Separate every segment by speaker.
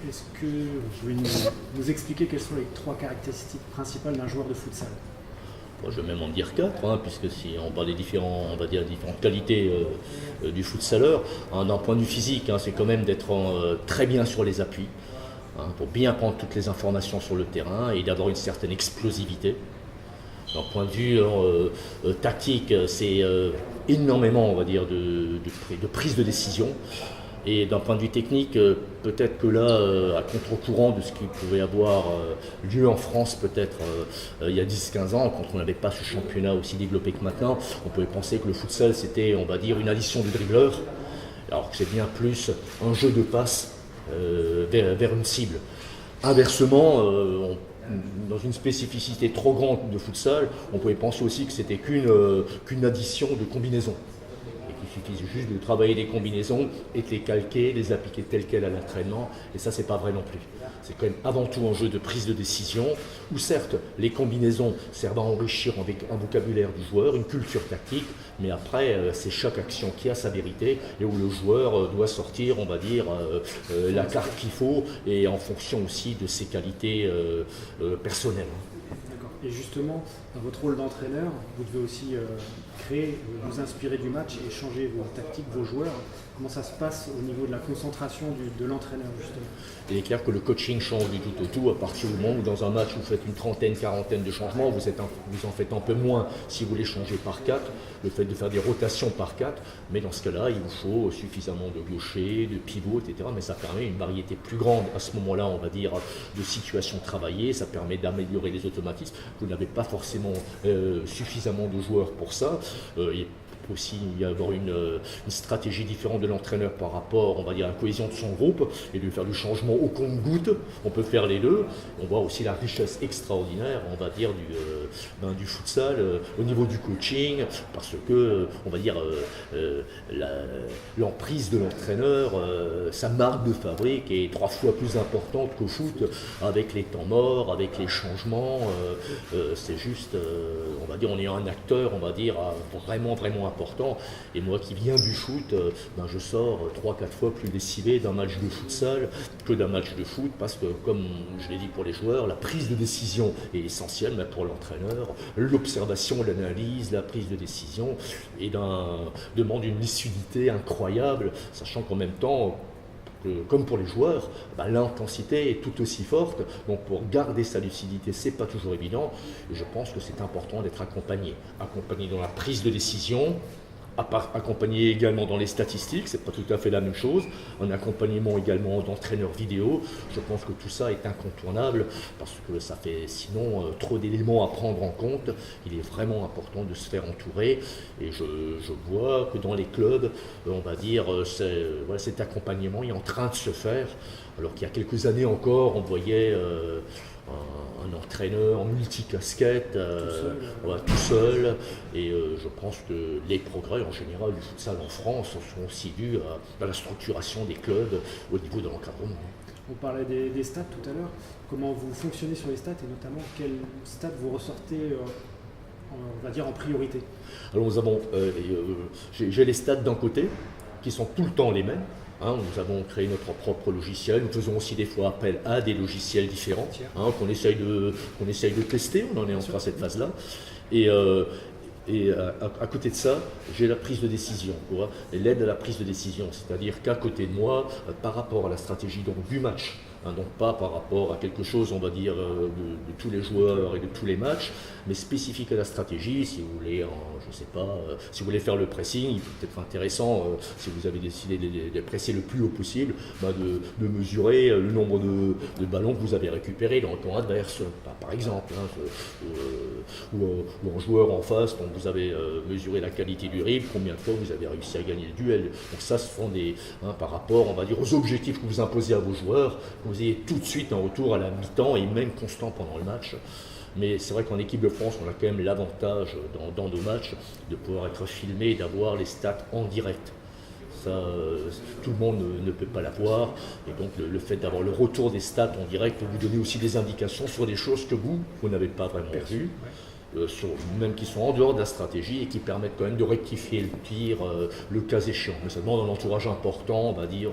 Speaker 1: Est-ce que vous pouvez nous expliquer quelles sont les 3 caractéristiques principales d'un joueur de futsal?
Speaker 2: Je vais même en dire 4, puisque si on parle des différentes qualités du futsaleur, d'un point de vue physique, c'est quand même d'être très bien sur les appuis, pour bien prendre toutes les informations sur le terrain et d'avoir une certaine explosivité. D'un point de vue tactique, c'est énormément, on va dire, de prise de décision. Et d'un point de vue technique, peut-être que là, à contre-courant de ce qui pouvait avoir lieu en France, peut-être il y a 10-15 ans, quand on n'avait pas ce championnat aussi développé que maintenant, on pouvait penser que le futsal, c'était, on va dire, une addition de dribbleurs, alors que c'est bien plus un jeu de passe vers une cible. Inversement, dans une spécificité trop grande de futsal, on pouvait penser aussi que c'était qu'une addition de combinaisons. Il suffit juste de travailler des combinaisons et de les calquer, les appliquer telles quelles à l'entraînement, et ça c'est pas vrai non plus. C'est quand même avant tout un jeu de prise de décision, où certes les combinaisons servent à enrichir avec un vocabulaire du joueur, une culture tactique, mais après c'est chaque action qui a sa vérité, et où le joueur doit sortir, on va dire, la carte qu'il faut, et en fonction aussi de ses qualités personnelles.
Speaker 1: Et justement, dans votre rôle d'entraîneur, vous devez aussi vous inspirer du match et changer vos tactiques, vos joueurs. Comment ça se passe au niveau de la concentration de l'entraîneur, justement?
Speaker 2: Il est clair que le coaching change du tout au tout à partir du moment où dans un match vous faites une trentaine, quarantaine de changements, vous en faites un peu moins si vous voulez changer par 4, le fait de faire des rotations par 4, mais dans ce cas-là, il vous faut suffisamment de gauchers, de pivots, etc. Mais ça permet une variété plus grande à ce moment-là, on va dire, de situations travaillées, ça permet d'améliorer les automatismes. Vous n'avez pas forcément suffisamment de joueurs pour ça. Il peut aussi y avoir une stratégie différente de l'entraîneur par rapport, on va dire, à la cohésion de son groupe et de faire du changement au compte-goutte. On peut faire les deux. On voit aussi la richesse extraordinaire, on va dire, du futsal au niveau du coaching, parce que, on va dire, l'emprise de l'entraîneur, sa marque de fabrique est 3 fois plus importante qu'au foot, avec les temps morts, avec les changements. C'est juste, on va dire, on est un acteur, on va dire, vraiment, vraiment important. Et moi qui viens du foot, je sors 3-4 fois plus décimé d'un match de futsal que d'un match de foot, parce que, comme je l'ai dit pour les joueurs, la prise de décision est essentielle, mais pour l'entraîneur, l'observation, l'analyse, la prise de décision demande une lucidité incroyable, sachant qu'en même temps, comme pour les joueurs, l'intensité est tout aussi forte. Donc pour garder sa lucidité, c'est pas toujours évident. Et je pense que c'est important d'être accompagné dans la prise de décision, accompagné également dans les statistiques, c'est pas tout à fait la même chose, un accompagnement également d'entraîneurs vidéo. Je pense que tout ça est incontournable parce que ça fait sinon trop d'éléments à prendre en compte. Il est vraiment important de se faire entourer, et je vois que dans les clubs, on va dire, cet accompagnement est en train de se faire, alors qu'il y a quelques années encore, on voyait un entraîneur en multicasquette, tout seul. Et je pense que les progrès en général du futsal en France sont aussi dus à la structuration des clubs au niveau de l'encadrement.
Speaker 1: On parlait des stats tout à l'heure. Comment vous fonctionnez sur les stats, et notamment quels stats vous ressortez on va dire en priorité?
Speaker 2: Alors nous avons, j'ai les stats d'un côté qui sont tout le temps les mêmes. Nous avons créé notre propre logiciel. Nous faisons aussi des fois appel à des logiciels différents qu'on essaye de tester. On en est encore à cette phase-là. Et à côté de ça, j'ai la prise de décision, et l'aide à la prise de décision. C'est-à-dire qu'à côté de moi, par rapport à la stratégie du match, donc pas par rapport à quelque chose, on va dire, de tous les joueurs et de tous les matchs, mais spécifique à la stratégie. Si vous voulez, si vous voulez faire le pressing, il peut être intéressant, si vous avez décidé de presser le plus haut possible, de mesurer le nombre de ballons que vous avez récupérés dans le camp adverse, par exemple, ou un joueur en face dont vous avez mesuré la qualité du dribble, combien de fois vous avez réussi à gagner le duel. Donc ça, ce sont par rapport, on va dire, aux objectifs que vous imposez à vos joueurs, vous ayez tout de suite un retour à la mi-temps et même constant pendant le match. Mais c'est vrai qu'en équipe de France, on a quand même l'avantage dans nos matchs de pouvoir être filmé et d'avoir les stats en direct. Ça, tout le monde ne peut pas l'avoir, et donc le fait d'avoir le retour des stats en direct peut vous donner aussi des indications sur des choses que vous n'avez pas vraiment vues. même qui sont en dehors de la stratégie et qui permettent quand même de rectifier le tir le cas échéant. Mais ça demande un entourage important, on va dire,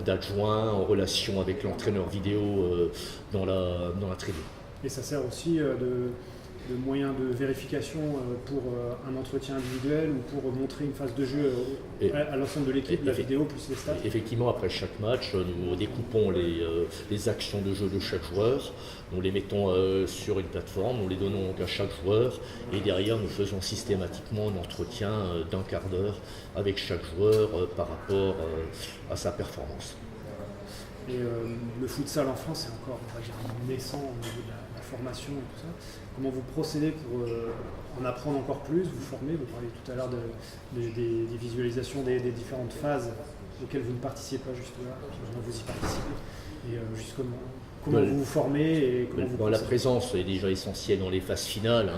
Speaker 2: d'adjoints en relation avec l'entraîneur vidéo dans la tribune.
Speaker 1: Et ça sert aussi de moyen de vérification pour un entretien individuel ou pour montrer une phase de jeu à l'ensemble de l'équipe, la vidéo plus les stats.
Speaker 2: Effectivement, après chaque match, nous découpons les actions de jeu de chaque joueur, nous les mettons sur une plateforme, nous les donnons donc à chaque joueur et derrière nous faisons systématiquement un entretien d'un quart d'heure avec chaque joueur par rapport à sa performance.
Speaker 1: Et le futsal en France est encore, on va dire, naissant au niveau de la formation et tout ça. Comment vous procédez pour en apprendre encore plus, vous former? Vous parliez tout à l'heure des visualisations des différentes phases auxquelles vous ne participez pas justement, vous y participez. Et justement, comment vous vous formez et comment vous
Speaker 2: la présence est déjà essentielle dans les phases finales.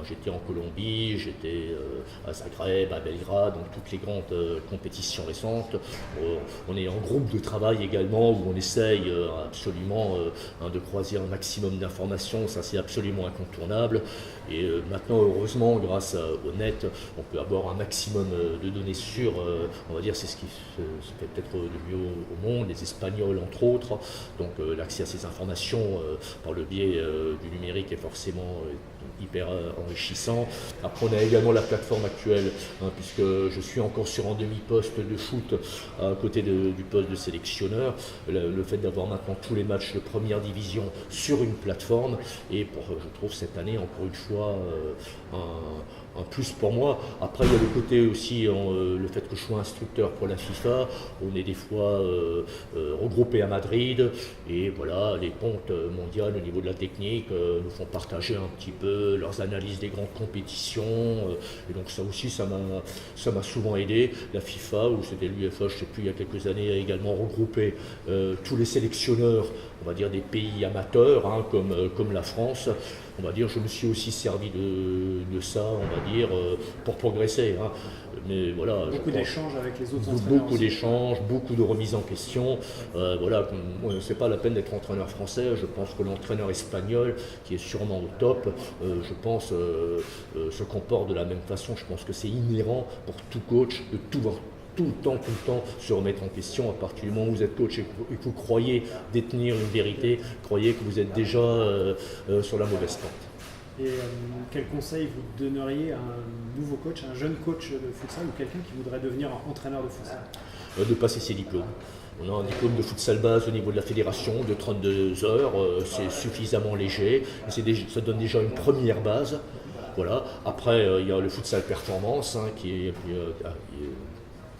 Speaker 2: J'étais en Colombie, j'étais à Zagreb, à Belgrade, donc toutes les grandes compétitions récentes. On est en groupe de travail également où on essaye absolument de croiser un maximum d'informations, ça c'est absolument incontournable. Et maintenant, heureusement, grâce au net, on peut avoir un maximum de données sûres. On va dire c'est ce qui se fait peut-être le mieux au monde, les Espagnols entre autres. Donc l'accès à ces informations par le biais du numérique est forcément hyper enrichissant. Après, on a également la plateforme actuelle, puisque je suis encore sur un demi-poste de foot à côté du poste de sélectionneur. Le fait d'avoir maintenant tous les matchs de première division sur une plateforme, et je trouve cette année encore une fois un plus pour moi. Après, il y a le côté aussi, le fait que je sois instructeur pour la FIFA. On est des fois regroupés à Madrid et voilà, les pontes mondiales au niveau de la technique nous font partager un petit peu leurs analyses des grandes compétitions. Et donc ça aussi, ça m'a souvent aidé. La FIFA, ou c'était l'UEFA, je ne sais plus, il y a quelques années, a également regroupé tous les sélectionneurs, on va dire des pays amateurs, comme la France. On va dire, je me suis aussi servi de ça, on va dire, pour progresser. Mais voilà,
Speaker 1: beaucoup d'échanges avec les autres entraîneurs.
Speaker 2: Beaucoup d'échanges, beaucoup de remises en question. Voilà, c'est pas la peine d'être entraîneur français. Je pense que l'entraîneur espagnol, qui est sûrement au top, je pense, se comporte de la même façon. Je pense que c'est inhérent pour tout coach de tout le temps se remettre en question. À partir du moment où vous êtes coach et que vous croyez détenir une vérité, croyez que vous êtes déjà sur la mauvaise pente.
Speaker 1: Et quel conseil vous donneriez à un nouveau coach, un jeune coach de futsal ou quelqu'un qui voudrait devenir entraîneur de futsal?
Speaker 2: De passer ses diplômes. On a un diplôme de futsal base au niveau de la fédération de 32 heures, c'est suffisamment léger, ça donne déjà une première base. Voilà. Après, il y a le futsal performance qui est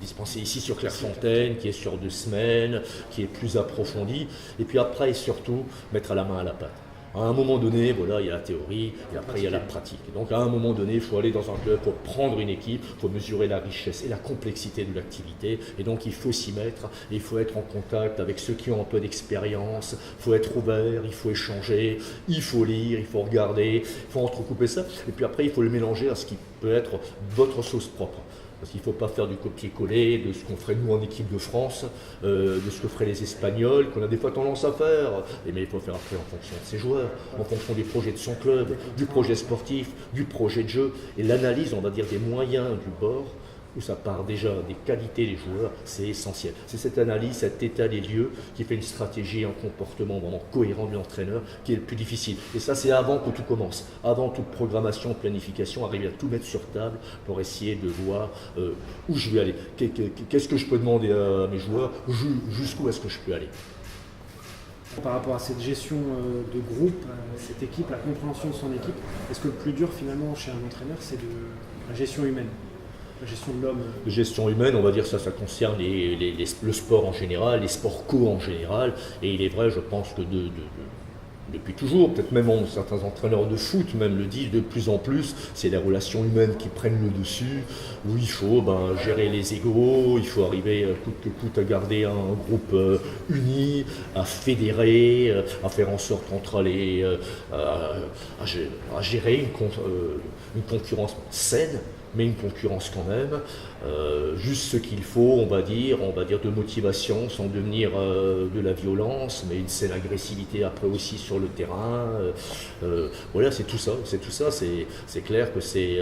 Speaker 2: dispensé ici sur Clairefontaine, qui est sur 2 semaines, qui est plus approfondi. Et puis après, et surtout, mettre à la main à la pâte. À un moment donné, voilà, il y a la théorie et après il y a la pratique. Et donc à un moment donné, il faut aller dans un club pour prendre une équipe, il faut mesurer la richesse et la complexité de l'activité. Et donc il faut s'y mettre, et il faut être en contact avec ceux qui ont un peu d'expérience, il faut être ouvert, il faut échanger, il faut lire, il faut regarder, il faut entrecouper ça. Et puis après, il faut le mélanger à ce qui peut être votre sauce propre. Parce qu'il ne faut pas faire du copier-coller de ce qu'on ferait nous en équipe de France, de ce que feraient les Espagnols, qu'on a des fois tendance à faire. Mais il faut faire après en fonction de ses joueurs, en fonction des projets de son club, du projet sportif, du projet de jeu. Et l'analyse, on va dire, des moyens du bord, où ça part déjà des qualités des joueurs, c'est essentiel. C'est cette analyse, cet état des lieux qui fait une stratégie, un comportement vraiment cohérent de l'entraîneur qui est le plus difficile. Et ça, c'est avant que tout commence, avant toute programmation, planification, arriver à tout mettre sur table pour essayer de voir où je vais aller. Qu'est-ce que je peux demander à mes joueurs, jusqu'où est-ce que je peux aller.
Speaker 1: Par rapport à cette gestion de groupe, cette équipe, la compréhension de son équipe, est-ce que le plus dur finalement chez un entraîneur, c'est la gestion humaine? La gestion de l'homme.
Speaker 2: La gestion humaine, on va dire ça concerne le sport en général, les sports co en général. Et il est vrai, je pense que depuis toujours, peut-être même certains entraîneurs de foot même le disent de plus en plus, c'est les relations humaines qui prennent le dessus, où il faut gérer les égos, il faut arriver coûte que coûte à garder un groupe uni, à fédérer, à faire en sorte entre à gérer une concurrence saine. mais une concurrence quand même. Juste ce qu'il faut, on va dire de motivation, sans devenir de la violence, mais une saine agressivité après aussi sur le terrain. Voilà, c'est tout ça. C'est clair que c'est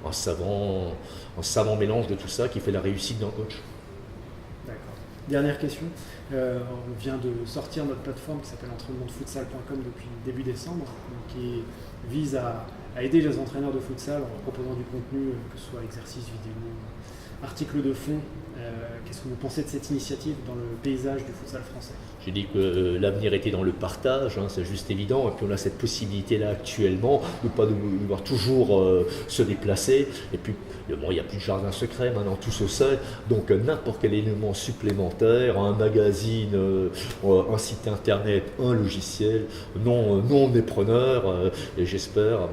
Speaker 2: un savant mélange de tout ça qui fait la réussite d'un coach.
Speaker 1: D'accord. Dernière question. On vient de sortir notre plateforme qui s'appelle entraînementdefutsal.com depuis début décembre, qui vise à aider les entraîneurs de futsal en proposant du contenu, que ce soit exercices vidéo, articles de fond. Qu'est-ce que vous pensez de cette initiative dans le paysage du futsal français?
Speaker 2: J'ai dit que l'avenir était dans le partage, hein, c'est juste évident, et puis on a cette possibilité-là actuellement de ne pas devoir toujours se déplacer, et puis bon, il n'y a plus de jardin secret, maintenant tout se sait, donc n'importe quel élément supplémentaire, un magazine, un site internet, un logiciel, non on est preneur, et j'espère,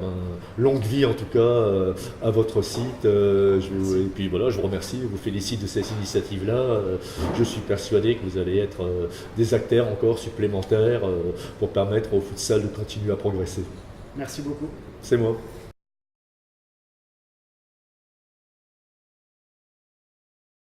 Speaker 2: longue vie en tout cas à votre site, et puis voilà, je vous remercie, je vous félicite de cette initiative-là, je suis persuadé que vous allez être des acteurs encore supplémentaires pour permettre au futsal de continuer à progresser.
Speaker 1: Merci beaucoup.
Speaker 2: C'est moi.